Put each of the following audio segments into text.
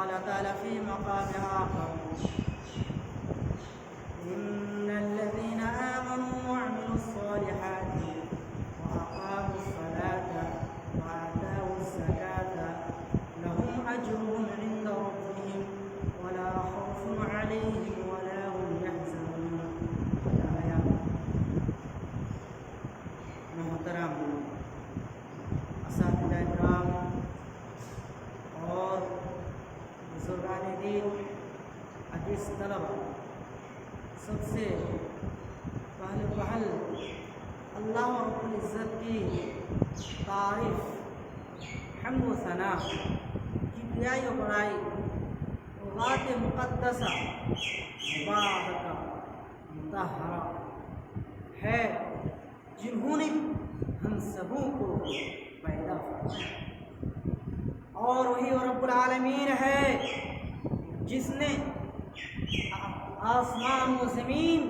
وقال تعالى في مقام آخر إن الذين آمنوا وعملوا الصالحات وأقاموا الصلاة وآتوا الزكاة لهم أجرهم عند ربهم ولا خوف عليهم ولا هم يحزنون. محترم اساتذہ کرام اور بزرگان دین، حدیث طلبہ، سب سے پہل اللہ رب العزت کی تعریف، حمد و ثنا، کبریائی و بڑائی ذات مقدسہ مبارکہ مطہرہ ہے جنہوں نے ہم سبوں کو پیدا فرمایا، اور وہی رب العالمین ہے جس نے آسمان و زمین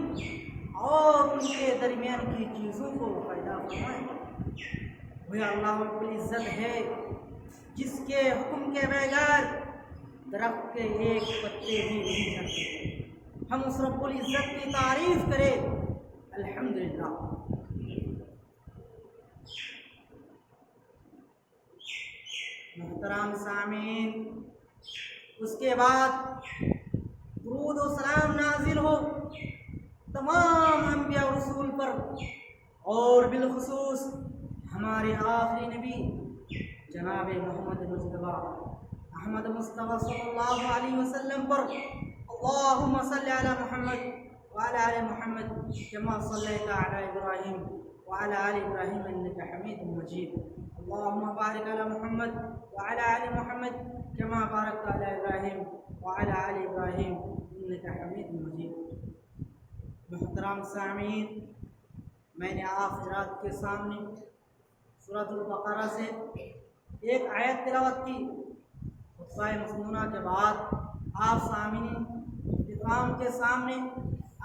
اور ان کے درمیان کی چیزوں کو پیدا فرمایا۔ وہی اللہ رب العزت ہے جس کے حکم کے بغیر درخت کے ایک پتے بھی نہیں جھڑتے۔ ہم اس رب العزت کی تعریف کریں، الحمدللہ۔ محترم سامعین، اس کے بعد درود و سلام نازل ہو تمام انبیاء و رسول پر، اور بالخصوص ہمارے آخری نبی جناب محمد مصطفیٰ احمد مصطفیٰ صلی اللہ علیہ وسلم پر۔ اللہم صلی علی محمد وعلی آل محمد کما صلیت علی ابراہیم وعلی آل ابراہیم انک حمید مجید۔ اللہم بارک علی محمد وعلی آل محمد کما بارکت علی ابراہیم وعلی آل ابراہیم انک حمید مجید۔ محترم سامعین، میں نے آپ حضرات کے سامنے سورۃ البقرہ سے ایک آیت تلاوت کی۔ خطبہ مسنونہ کے بعد آپ سامعین اکرام کے سامنے،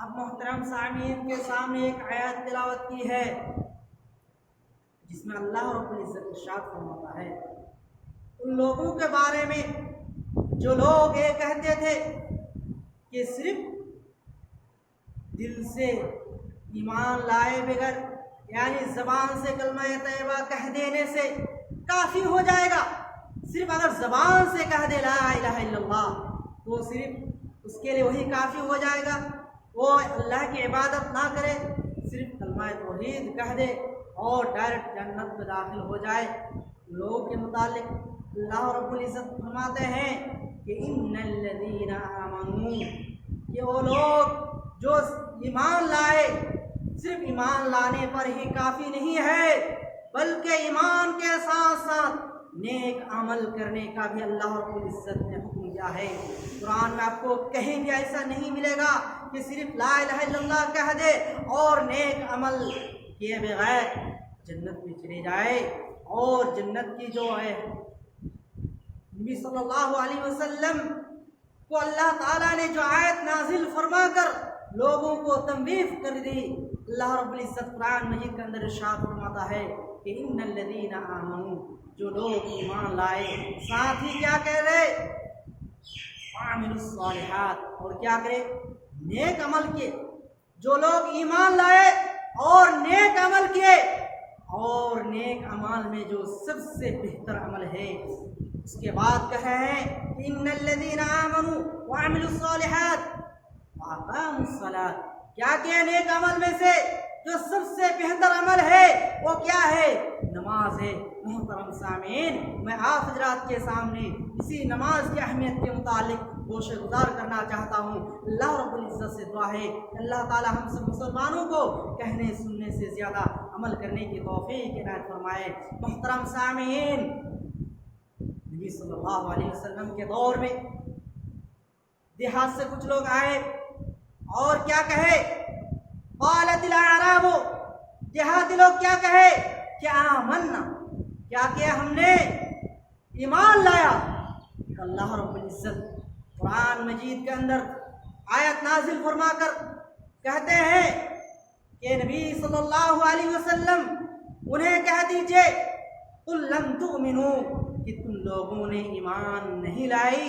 اب محترم سامعین کے سامنے ایک آیت تلاوت کی ہے جس میں اللہ رب العزت ارشاد فرماتا ہے ان لوگوں کے بارے میں جو لوگ یہ کہتے تھے کہ صرف دل سے ایمان لائے بغیر، یعنی زبان سے کلمہ طیبہ کہہ دینے سے کافی ہو جائے گا، صرف اگر زبان سے کہہ دے لا الہ الا اللہ تو صرف اس کے لیے وہی کافی ہو جائے گا، وہ اللہ کی عبادت نہ کرے، صرف کلمہ توحید کہہ دے اور ڈائریکٹ جنت میں داخل ہو جائے۔ لوگوں کے متعلق اللہ رب العزت فرماتے ہیں کہ ان الذین آمنوا، کہ وہ لوگ جو ایمان لائے، صرف ایمان لانے پر ہی کافی نہیں ہے بلکہ ایمان کے ساتھ ساتھ نیک عمل کرنے کا بھی اللہ رب العزت نے حکم دیا ہے۔ قرآن میں آپ کو کہیں بھی ایسا نہیں ملے گا کہ صرف لا الہ الا اللہ کہہ دے اور نیک عمل کیے بغیر جنت میں چلے جائے۔ اور جنت کی جو ہے نبی صلی اللہ علیہ وسلم کو اللہ تعالیٰ نے جو آیت نازل فرما کر لوگوں کو تنبیہ کر دی، اللہ رب العزت قرآن مجید کے اندر ارشاد فرماتا ہے کہ ان الذین آمنوا، جو لوگ ایمان لائے، ساتھ ہی کیا کہہ رہے، وعملوا الصالحات، اور کیا کرے، نیک عمل کیے۔ جو لوگ ایمان لائے اور نیک عمل کیے، اور نیک عمل میں جو سب سے بہتر عمل ہے، اس کے بعد کہے ہیں ان الذین آمنوا وعملوا الصالحات واقاموا الصلاۃ، کیا کیا نیک عمل میں سے جو سب سے بہتر عمل ہے وہ کیا ہے، نماز ہے۔ محترم سامعین، میں آپ حضرات کے سامنے اسی نماز کی اہمیت کے متعلق گوشہ گزار کرنا چاہتا ہوں۔ اللہ رب العزت سے دعا ہے کہ اللہ تعالی ہم سب مسلمانوں کو کہنے سننے سے زیادہ عمل کرنے کی توفیق عنایت فرمائے۔ محترم سامعین، نبی صلی اللہ علیہ وسلم کے دور میں دیہات سے کچھ لوگ آئے اور کیا کہے، قالت الاعراب، دیہاتی لوگ کیا کہے کہ آمنا، کیا کیا ہم نے، ایمان لایا۔ اللہ رب العزت قرآن مجید کے اندر آیت نازل فرما کر کہتے ہیں کہ نبی صلی اللہ علیہ وسلم انہیں کہہ دیجئے قل لم تؤمنوا، کہ تم لوگوں نے ایمان نہیں لائی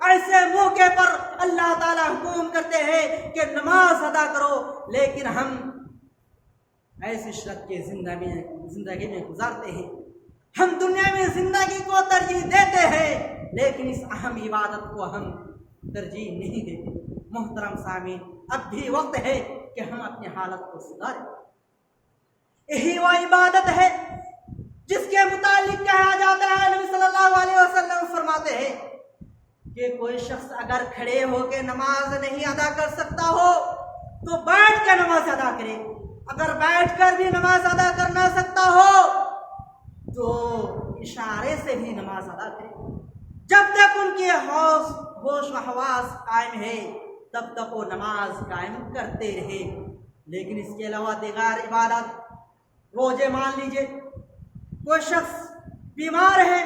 ایسے موقع پر اللہ تعالیٰ حکم کرتے ہیں کہ نماز ادا کرو، لیکن ہم ایسے شرط کے زندگی میں گزارتے ہیں، ہم دنیا میں زندگی کو ترجیح دیتے ہیں لیکن اس اہم عبادت کو ہم ترجیح نہیں دیتے۔ محترم سامعین، اب بھی وقت ہے کہ ہم اپنی حالت کو سدھاریں۔ یہی وہ عبادت ہے جس کے متعلق کہا جاتا ہے، نبی صلی اللہ علیہ وسلم فرماتے ہیں کہ کوئی شخص اگر کھڑے ہو کے نماز نہیں ادا کر سکتا ہو تو بیٹھ کے نماز ادا کرے، اگر بیٹھ کر بھی نماز ادا کر نہ سکتا ہو تو اشارے سے بھی نماز ادا کرے، جب تک ان کے ہوش و حواس قائم ہے تب تک وہ نماز قائم کرتے رہے۔ لیکن اس کے علاوہ دیگر عبادت، روزے مان لیجئے، کوئی شخص بیمار ہے،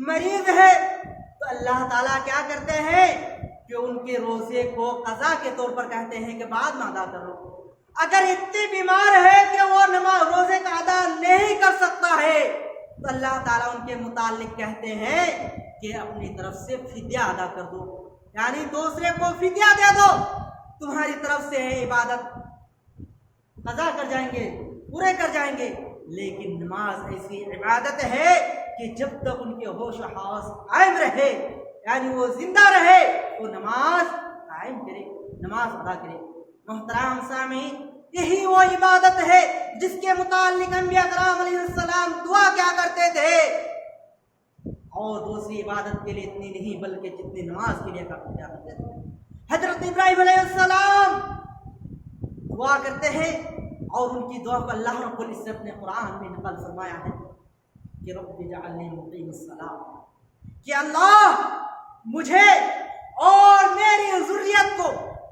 مریض ہے، تو اللہ تعالیٰ کیا کرتے ہیں کہ ان کے روزے کو قضا کے طور پر کہتے ہیں کہ بعد میں ادا کرو۔ اگر اتنی بیمار ہے کہ وہ روزے کا ادا نہیں کر سکتا ہے تو اللہ تعالیٰ ان کے متعلق کہتے ہیں کہ اپنی طرف سے فدیہ ادا کر دو، یعنی دوسرے کو فدیہ دے دو، تمہاری طرف سے ہے عبادت قضا کر جائیں گے، پورے کر جائیں گے۔ لیکن نماز ایسی عبادت ہے کہ جب تک ان کے ہوش و حواس قائم رہے، یعنی وہ زندہ رہے، وہ نماز قائم کرے، نماز ادا کرے۔ محترم سامعین، یہی وہ عبادت ہے جس کے متعلق انبیاء کرام علیہ السلام دعا کیا کرتے تھے، اور دوسری عبادت کے لیے اتنی نہیں بلکہ جتنی نماز کے لیے کرتے تھے۔ حضرت ابراہیم علیہ السلام دعا کرتے ہیں اور ان کی دعا کو اللہ رب العزت نے قرآن میں نقل فرمایا ہے کہ رب اجعلنی مقیم الصلاۃ، کہ اللہ مجھے اور میری ذریت کو،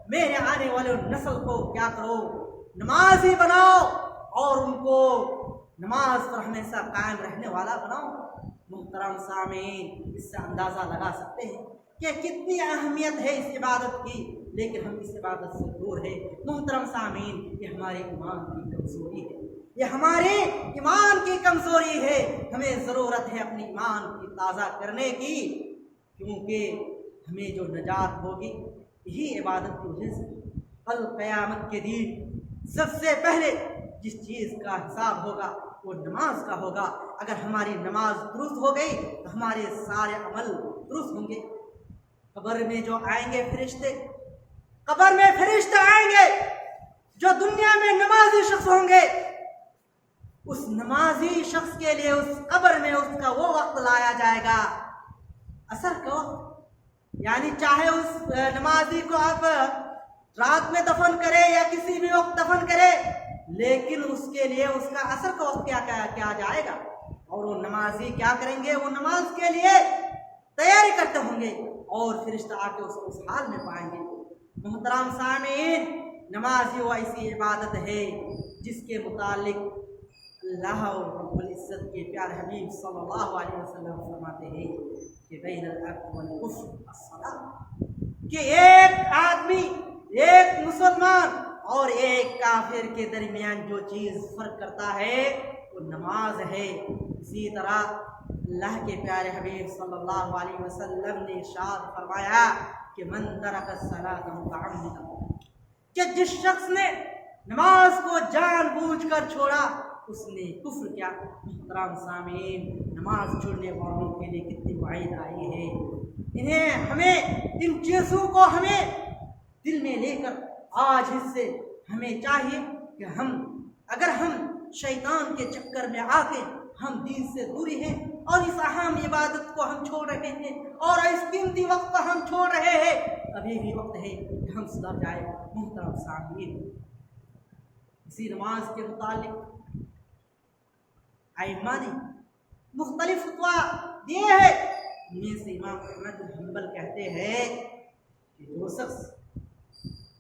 میرے آنے والے نسل کو کیا کرو، نمازی بناؤ اور ان کو نماز پر ہمیشہ قائم رہنے والا بناؤ۔ محترم سامعین، اس سے اندازہ لگا سکتے ہیں کہ کتنی اہمیت ہے اس عبادت کی، لیکن ہم اس عبادت سے دور ہیں۔ محترم سامعین، یہ ہمارے ایمان کی کمزوری ہے، یہ ہمارے ایمان کی کمزوری ہے، ہمیں ضرورت ہے اپنی ایمان کی تازہ کرنے کی، کیونکہ ہمیں جو نجات ہوگی یہی عبادت کی وجہ سے۔ کل قیامت کے دن سب سے پہلے جس چیز کا حساب ہوگا وہ نماز کا ہوگا۔ اگر ہماری نماز درست ہو گئی تو ہمارے سارے عمل درست ہوں گے۔ قبر میں جو آئیں گے فرشتے، قبر میں فرشتے آئیں گے جو دنیا میں نمازی شخص ہوں گے، اس نمازی شخص کے لیے اس قبر میں اس کا وہ وقت لایا جائے گا، اثر کا وقت، یعنی چاہے اس نمازی کو آپ رات میں دفن کرے یا کسی بھی وقت دفن کرے، لیکن اس کے لیے اس کا اثر کا وقت کیا جائے گا، اور وہ نمازی کیا کریں گے، وہ نماز کے لیے تیاری کرتے ہوں گے اور فرشتہ آ کے اس حال میں پائیں گے۔ محترم سامعین، نماز وہ ایسی عبادت ہے جس کے متعلق اللہ رب العزت کے پیارے حبیب صلی اللہ علیہ وسلم فرماتے ہیں کہ بین العبد والکفر الصلاۃ، کہ ایک آدمی، ایک مسلمان اور ایک کافر کے درمیان جو چیز فرق کرتا ہے وہ نماز ہے۔ اسی طرح اللہ کے پیارے حبیب صلی اللہ علیہ وسلم نے ارشاد فرمایا کہ من ترک الصلاۃ متعمدا، کہ جس شخص نے نماز کو جان بوجھ کر چھوڑا اس نے کفر کیا۔ محترم سامعین، نماز چھوڑنے والوں کے لیے کتنی وعید آئی ہے، ہمیں ان چیزوں کو ہمیں دل میں لے کر آج اس سے ہمیں چاہیے کہ اگر ہم شیطان کے چکر میں آ کے ہم دین سے دوری ہیں اور اس اہم عبادت کو ہم چھوڑ رہے ہیں اور اس قیمتی وقت کو ہم چھوڑ رہے ہیں، ابھی بھی وقت ہے کہ ہم سدھر جائیں۔ محترم سامعین، اسی نماز کے متعلق ائمہ نے مختلف فتویٰ دیے ہیں۔ ان میں سے امام احمد بن حنبل کہتے ہیں کہ جو شخص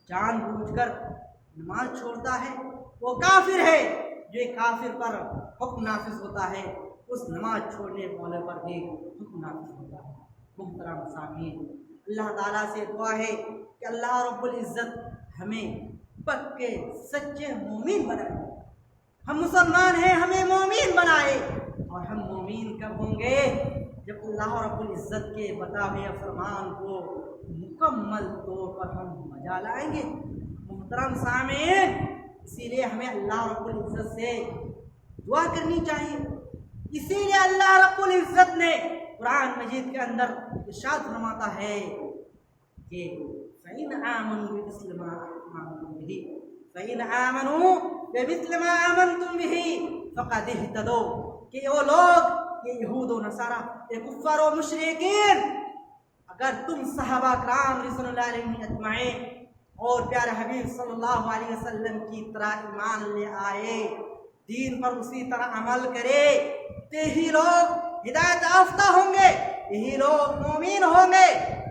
جان بوجھ کر نماز چھوڑتا ہے وہ کافر ہے، جو کافر پر حکم نافذ ہوتا ہے اس نماز چھوڑنے والے پر بھی حکم نافذ ہوتا ہے۔ محترم سامعین، اللہ تعالیٰ سے دعا ہے کہ اللہ رب العزت ہمیں پکے سچے مومن بنائے، ہم مسلمان ہیں ہمیں مومن بنائے اور ہم مومن مومین کب ہوں گے؟ جب اللہ رب العزت کے بتائے فرمان کو مکمل طور پر ہم مجا لائیں گے۔ محترم سامعین، اسی لیے ہمیں اللہ رب العزت سے دعا کرنی چاہیے۔ اسی لیے اللہ رب العزت نے قرآن مجید کے اندر ارشاد فرماتا ہے کہ فَإِنْ آمَنُوا بِمِثْلِ مَا آمَنْتُمْ بِهِ فَإِنْ آمَنُوا بِمِثْلِ مَا آمَنْتُمْ بِهِ فَقَدِ اهْتَدَوْا، کہ وہ لوگ، یہ یہود و نصارہ، یہ کفار و مشرکین، اگر تم صحابہ کرام رضوان اللہ علیہم اجمعین اور پیارے حبیب صلی اللہ علیہ وسلم کی طرح ایمان لے آئے، دین پر اسی طرح عمل کرے، تو یہی لوگ ہدایت یافتہ ہوں گے، یہی لوگ مومن ہوں گے،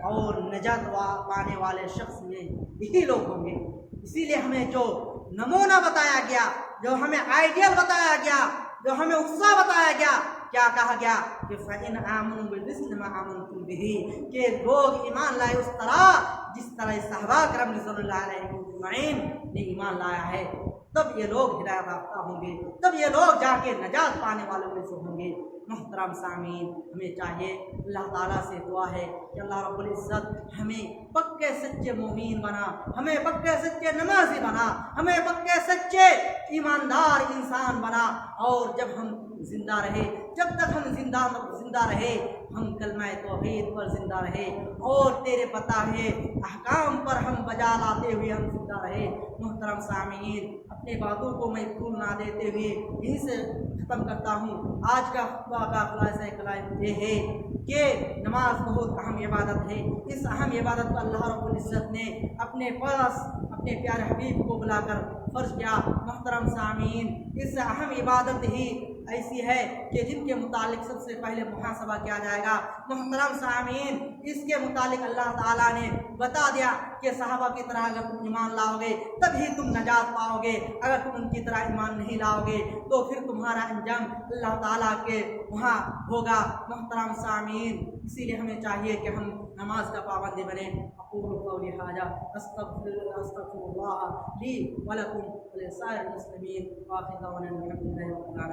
اور نجات پانے والے شخص میں یہی لوگ ہوں گے۔ اسی لیے ہمیں جو نمونہ بتایا گیا، جو ہمیں آئیڈیل بتایا گیا، جو ہمیں اقصا بتایا گیا، کیا کہا گیا کہ فَإِنْ آمَنُوا بِمِثْلِ مَا آمَنْتُمْ بِهِ، کہ لوگ ایمان لائے اس طرح جس طرح صحابہ کرام رضوان اللہ علیہم اجمعین نے ایمان لایا ہے، تب یہ لوگ ہدایت یافتہ ہوں گے، تب یہ لوگ جا کے نجات پانے والوں میں سے ہوں گے۔ محترم سامعین، ہمیں چاہیے، اللہ تعالیٰ سے دعا ہے کہ اللہ رب العزت ہمیں پکے سچے مومین بنا، ہمیں پکے سچے نمازی بنا، ہمیں پکے سچے ایماندار انسان بنا، اور جب ہم زندہ رہے، جب تک ہم زندہ رہے، ہم کلمہ توحید پر زندہ رہے اور تیرے بتائے احکام پر ہم بجا لاتے ہوئے ہم زندہ رہے۔ محترم سامعین، اپنے باتوں کو میں پھول نہ دیتے ہوئے یہیں سے ختم کرتا ہوں۔ آج کا خطبہ کا خلاصہ کلام یہ ہے کہ نماز بہت اہم عبادت ہے۔ اس اہم عبادت کو اللہ رب العزت نے اپنے پاس اپنے پیارے حبیب کو بلا کر فرض کیا۔ محترم سامعین، اس اہم عبادت ہی ایسی ہے کہ جن کے متعلق سب سے پہلے محاسبہ کیا جائے گا۔ محترم سامعین، اس کے متعلق اللہ تعالیٰ نے بتا دیا کہ صحابہ کی طرح اگر تم ایمان لاؤ گے تبھی تم نجات پاؤ گے، اگر تم ان کی طرح ایمان نہیں لاؤ گے تو پھر تمہارا انجام اللہ تعالیٰ کے وہاں ہوگا۔ محترم سامعین، اسی لیے ہمیں چاہیے کہ ہم نماز کا پابندی بنیں۔ اقول قولی ھذا استغفر اللہ لی ولکم ولسائر المسلمین، وآخر دعوانا الحمد للہ رب العالمین۔